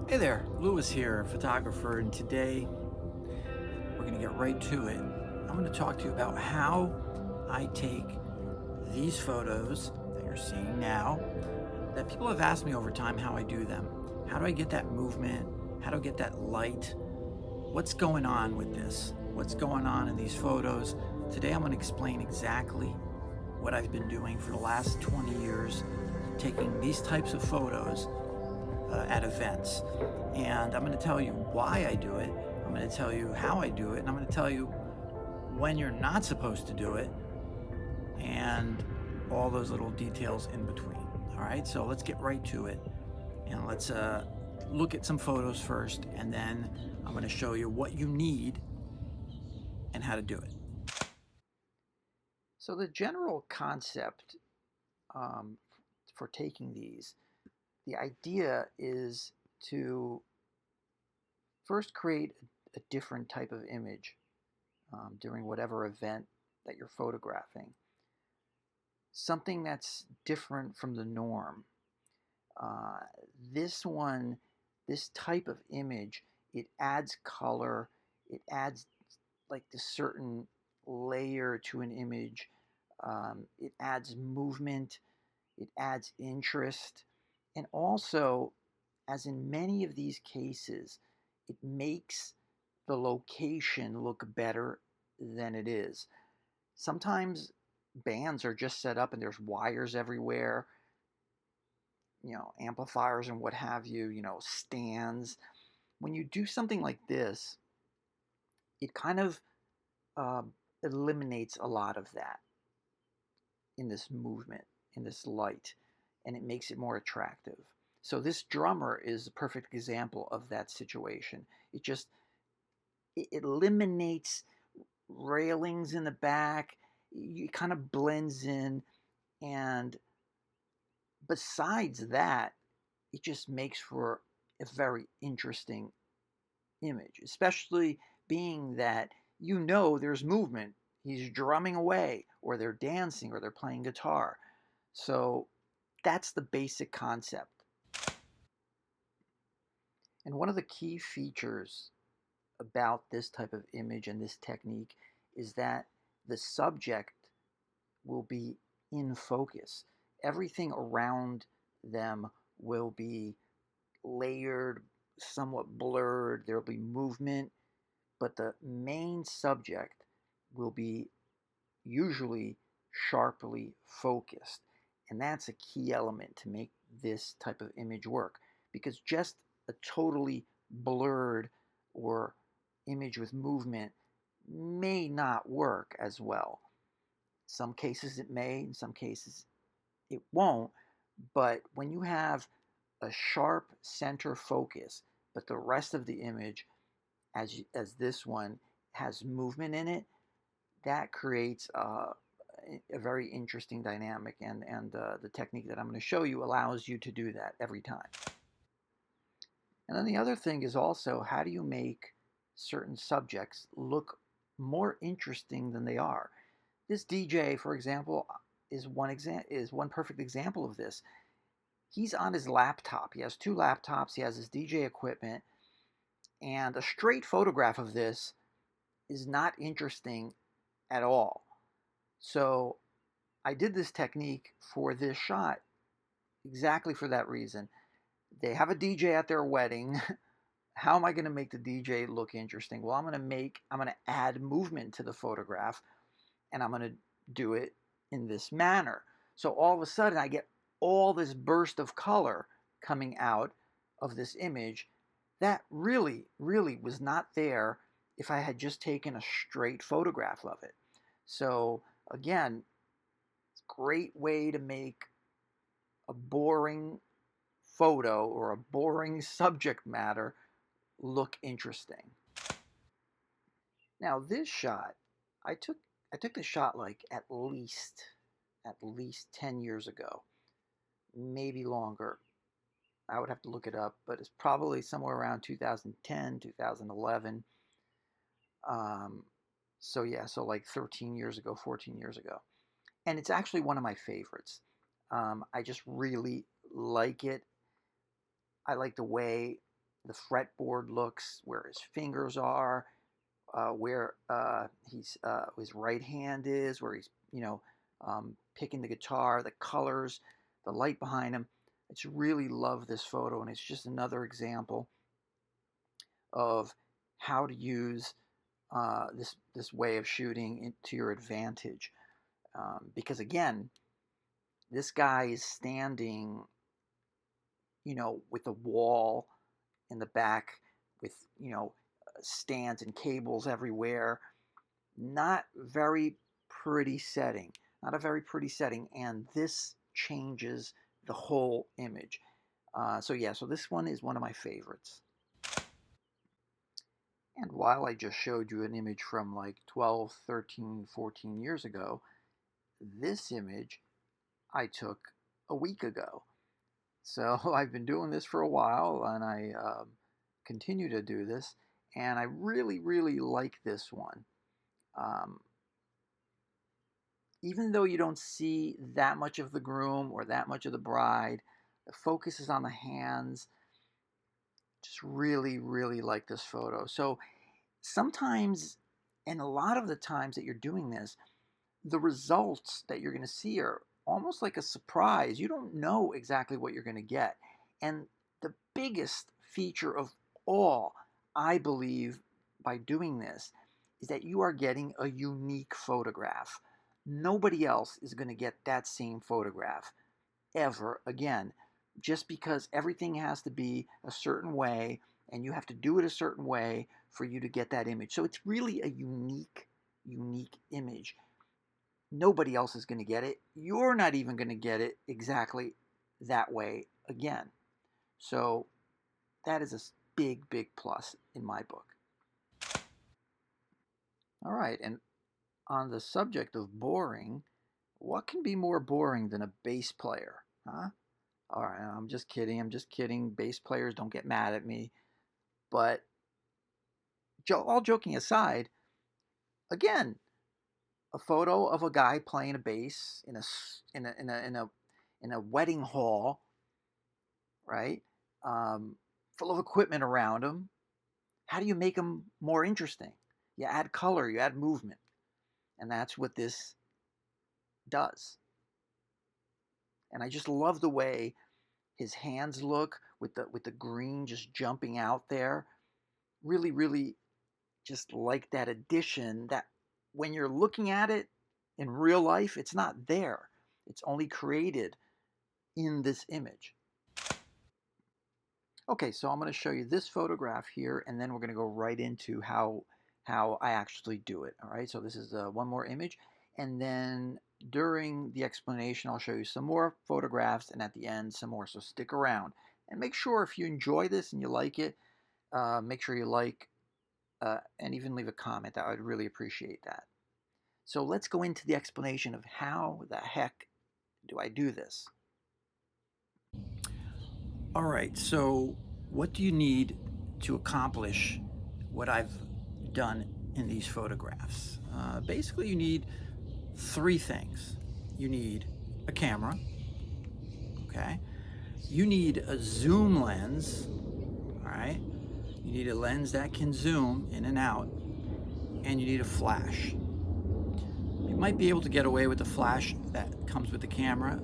Hey there, Lewis here, photographer, and today we're going to get right to it. I'm going to talk to you about how I take these photos that you're seeing now, that people have asked me over time how I do them. How do I get that movement? How do I get that light? What's going on with this? What's going on in these photos? Today I'm going to explain exactly what I've been doing for the last 20 years, taking these types of photos at events. And I'm going to tell you why I do it. I'm going to tell you how I do it. And I'm going to tell you when you're not supposed to do it and all those little details in between. All right, so let's get right to it. And let's look at some photos first. And then I'm going to show you what you need and how to do it. So the general concept um, for taking these, the idea is to first create a different type of image during whatever event that you're photographing. Something that's different from the norm. Uh, this one, this type of image, it adds color, it adds like this certain layer to an image, it adds movement, it adds interest, and also, as in many of these cases, it makes the location look better than it is. Sometimes bands are just set up and there's wires everywhere, amplifiers and what have you, stands. When you do something like this, it kind of uh, eliminates a lot of that in this movement, in this light, and it makes it more attractive. So this drummer is a perfect example of that situation. It eliminates railings in the back. It kind of blends in, and besides that, it just makes for a very interesting image, especially being that there's movement. He's drumming away, or they're dancing, or they're playing guitar. So that's the basic concept. And one of the key features about this type of image and this technique is that the subject will be in focus. Everything around them will be layered, somewhat blurred. There will be movement, but the main subject will be usually sharply focused. And that's a key element to make this type of image work, because just a totally blurred or image with movement may not work as well. Some cases it may, in some cases it won't. But when you have a sharp center focus, but the rest of the image, as this one, has movement in it, that creates a very interesting dynamic. And the technique that I'm going to show you allows you to do that every time. And then the other thing is also, how do you make certain subjects look more interesting than they are? This DJ, for example, is one perfect example of this. He's on his laptop. He has two laptops. He has his DJ equipment, and a straight photograph of this is not interesting at all. So I did this technique for this shot exactly for that reason. They have a DJ at their wedding. How am I going to make the DJ look interesting? Well, I'm going to add movement to the photograph, and I'm going to do it in this manner. So all of a sudden I get all this burst of color coming out of this image that really, really was not there if I had just taken a straight photograph of it. So again, great way to make a boring photo or a boring subject matter look interesting. Now this shot, I took I took this shot like at least 10 years ago, maybe longer. I would have to look it up, but it's probably somewhere around 2010, 2011. Um, so yeah, so like 13 years ago, 14 years ago. And it's actually one of my favorites. I just really like it. I like the way the fretboard looks, where his fingers are, where his right hand is, where he's picking the guitar, the colors, the light behind him. I just really love this photo, and it's just another example of how to use this way of shooting to your advantage. Because again, this guy is standing, with a wall in the back, with stands and cables everywhere. Not very pretty setting. Not a very pretty setting, and this changes the whole image. So this one is one of my favorites. And while I just showed you an image from like 12, 13, 14 years ago, this image I took a week ago. So I've been doing this for a while, and I continue to do this, and I really, really like this one. Even though you don't see that much of the groom or that much of the bride, the focus is on the hands. Just really, really like this photo. So sometimes, and a lot of the times that you're doing this, the results that you're going to see are almost like a surprise. You don't know exactly what you're going to get. And the biggest feature of all, I believe, by doing this, is that you are getting a unique photograph. Nobody else is going to get that same photograph ever again, just because everything has to be a certain way, and you have to do it a certain way for you to get that image. So it's really a unique image. Nobody else is going to get it. You're not even going to get it exactly that way again. So that is a big, big plus in my book. All right, and on the subject of boring, what can be more boring than a bass player, huh? All right, I'm just kidding. Bass players, don't get mad at me. But all joking aside, again, a photo of a guy playing a bass in a wedding hall, right? Full of equipment around him. How do you make him more interesting? You add color, you add movement, and that's what this does. And I just love the way his hands look with the green just jumping out there. Really, really just like that addition that when you're looking at it in real life, it's not there. It's only created in this image. Okay, so I'm going to show you this photograph here, and then we're going to go right into how I actually do it. All right, so this is one more image, and then during the explanation, I'll show you some more photographs, and at the end, some more. So stick around, and make sure if you enjoy this and you like it, make sure you like and even leave a comment. I would really appreciate that. So let's go into the explanation of how the heck do I do this. All right, so what do you need to accomplish what I've done in these photographs? Basically, you need three things. You need a camera, okay? You need a zoom lens, all right? You need a lens that can zoom in and out, and you need a flash. You might be able to get away with the flash that comes with the camera,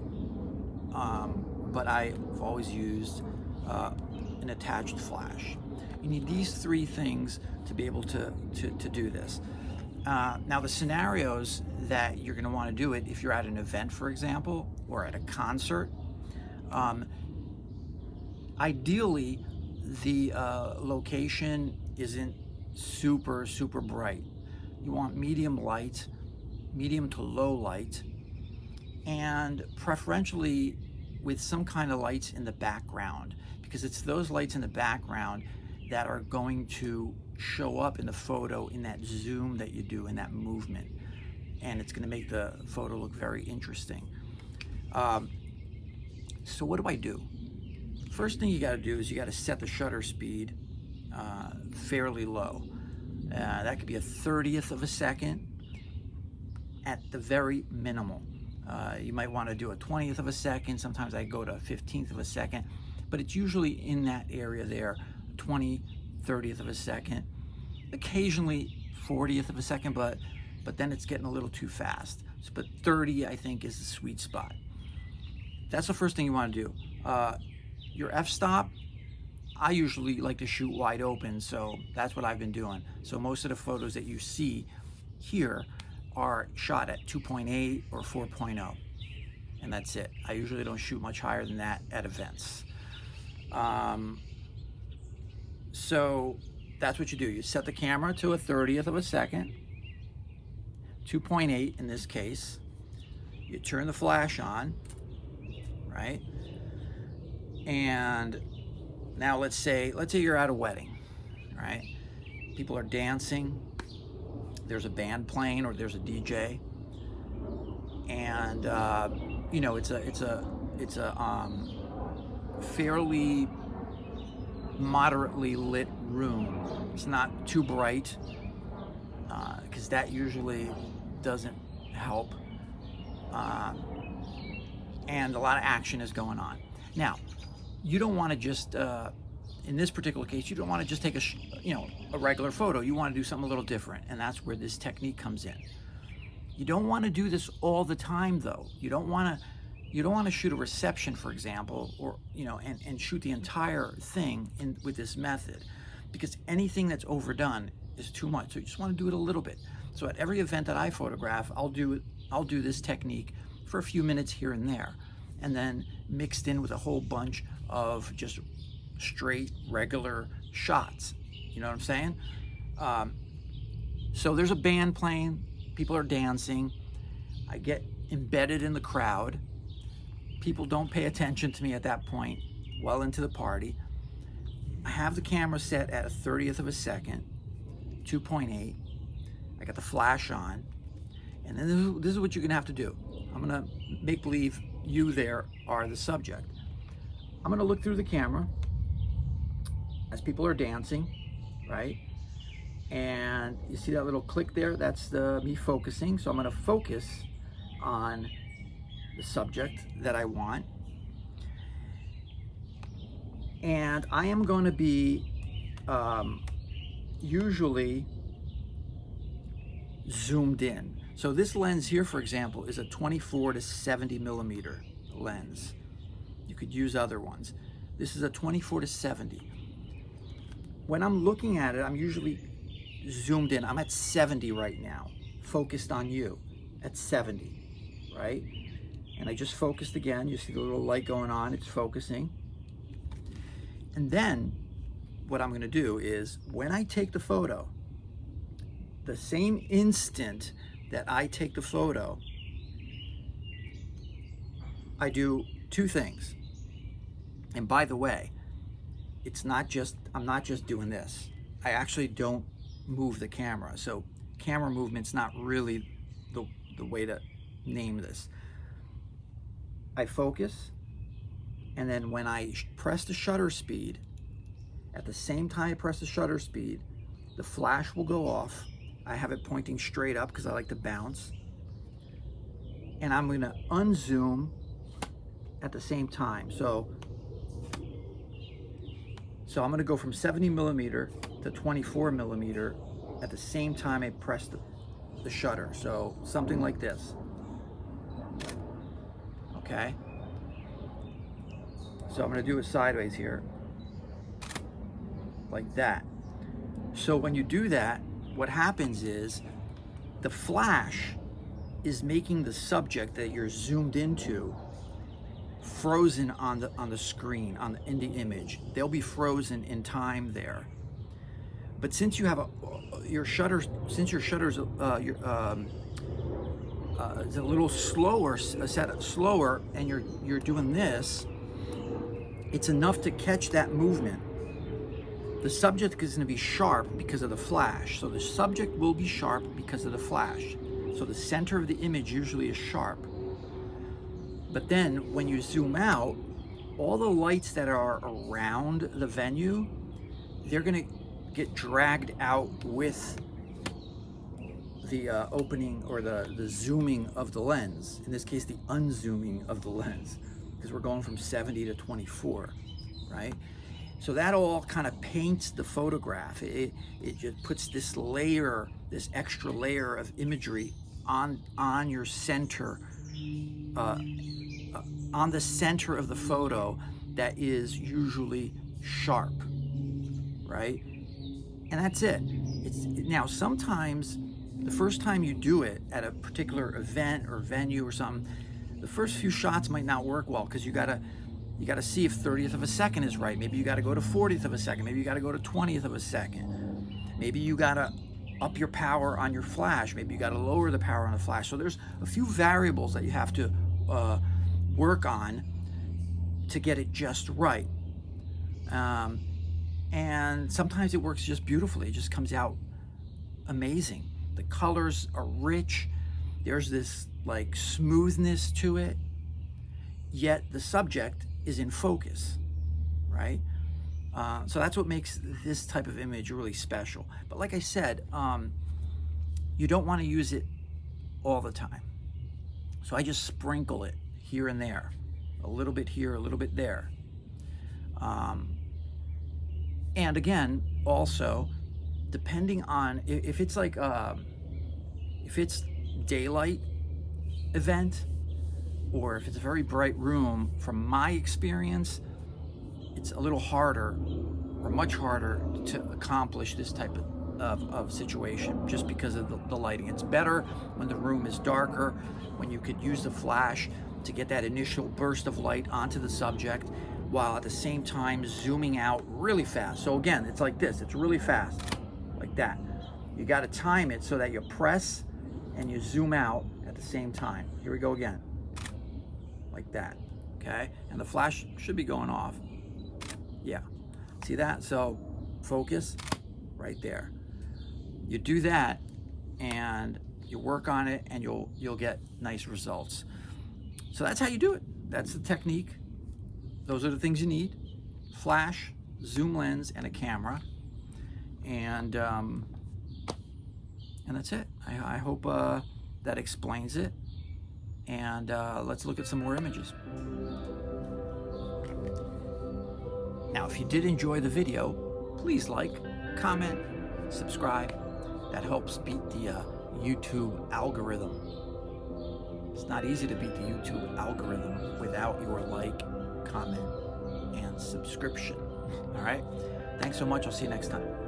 but I've always used an attached flash. You need these three things to be able to do this. Now the scenarios that you're going to want to do it, if you're at an event, for example, or at a concert, ideally the location isn't super bright. You want medium light, medium to low light, and preferentially with some kind of lights in the background, because it's those lights in the background that are going to show up in the photo in that zoom that you do, in that movement, and it's going to make the photo look very interesting. So what do I do? First thing you got to do is you got to set the shutter speed fairly low. That could be 1/30th of a second at the very minimal. You might want to do 1/20th of a second. Sometimes I go to 1/15th of a second, but it's usually in that area there, 20, 30th of a second, occasionally 40th of a second, but then it's getting a little too fast. But 30, I think, is the sweet spot. That's the first thing you want to do. Your f-stop, I usually like to shoot wide open, so that's what I've been doing. So most of the photos that you see here are shot at 2.8 or 4.0, and that's it. I usually don't shoot much higher than that at events. So that's what you do. You set the camera to a 30th of a second, 2.8 in this case. You turn the flash on, right? And now let's say you're at a wedding, right? People are dancing, there's a band playing or there's a DJ, and you know, it's a fairly moderately lit room. It's not too bright, because that usually doesn't help, and a lot of action is going on. Now, you don't want to just, in this particular case, you don't want to just take a regular photo. You want to do something a little different, and that's where this technique comes in. You don't want to do this all the time, though. You don't want to shoot a reception, for example, or and shoot the entire thing with this method, because anything that's overdone is too much. So you just want to do it a little bit. So at every event that I photograph, I'll do this technique for a few minutes here and there, and then mixed in with a whole bunch of just straight regular shots. You know what I'm saying? So there's a band playing, people are dancing, I get embedded in the crowd, people don't pay attention to me at that point, well into the party. I have the camera set at a 30th of a second, 2.8. I got the flash on, and then this is what you're gonna have to do. I'm gonna make believe you there are the subject. I'm gonna look through the camera as people are dancing, right? And you see that little click there? That's me focusing. So I'm gonna focus on the subject that I want. And I am going to be usually zoomed in. So this lens here, for example, is a 24 to 70 millimeter lens. You could use other ones. This is a 24 to 70. When I'm looking at it, I'm usually zoomed in. I'm at 70 right now, focused on you at 70, right? And I just focused again. You see the little light going on, it's focusing. And then what I'm gonna do is, when I take the photo, the same instant that I take the photo, I do two things. And by the way, I'm not just doing this. I actually don't move the camera. So camera movement's not really the way to name this. I focus, and then when I press the shutter speed, at the same time I press the shutter speed, the flash will go off. I have it pointing straight up because I like to bounce. And I'm gonna unzoom at the same time. So I'm gonna go from 70 millimeter to 24 millimeter at the same time I press the shutter. So something like this. Okay? So I'm gonna do it sideways here, like that. So when you do that, what happens is the flash is making the subject that you're zoomed into frozen on the screen, in the image. They'll be frozen in time there. But since you have your shutter's it's a little slower, slower, and you're doing this, it's enough to catch that movement. The subject is going to be sharp because of the flash. So the subject will be sharp because of the flash. So the center of the image usually is sharp. But then when you zoom out, all the lights that are around the venue, they're going to get dragged out with the opening or the zooming of the lens. In this case, the unzooming of the lens, because we're going from 70 to 24, right? So that all kind of paints the photograph. It just puts this layer, this extra layer of imagery on your center, uh, on the center of the photo that is usually sharp, right? And that's it. Now sometimes the first time you do it at a particular event or venue or something, the first few shots might not work well because you gotta see if 30th of a second is right. Maybe you gotta go to 40th of a second. Maybe you gotta go to 20th of a second. Maybe you gotta up your power on your flash. Maybe you gotta lower the power on the flash. So there's a few variables that you have to work on to get it just right. And sometimes it works just beautifully. It just comes out amazing. The colors are rich. There's this like smoothness to it, yet the subject is in focus, right? So that's what makes this type of image really special. But like I said, you don't want to use it all the time. So I just sprinkle it here and there, a little bit here, a little bit there. And again, also, depending on if it's like if it's daylight event or if it's a very bright room, from my experience, it's a little harder or much harder to accomplish this type of situation just because of the lighting. It's better when the room is darker, when you could use the flash to get that initial burst of light onto the subject while at the same time zooming out really fast. So again, it's like this, it's really fast, like that. You got to time it so that you press and you zoom out at the same time. Here we go again, like that, okay? And the flash should be going off. Yeah, see that? So focus right there. You do that and you work on it and you'll get nice results. So that's how you do it. That's the technique. Those are the things you need: flash, zoom lens, and a camera. And that's it. I hope that explains it. And let's look at some more images. Now, if you did enjoy the video, please like, comment, subscribe. That helps beat the YouTube algorithm. It's not easy to beat the YouTube algorithm without your like, comment, and subscription. All right? Thanks so much. I'll see you next time.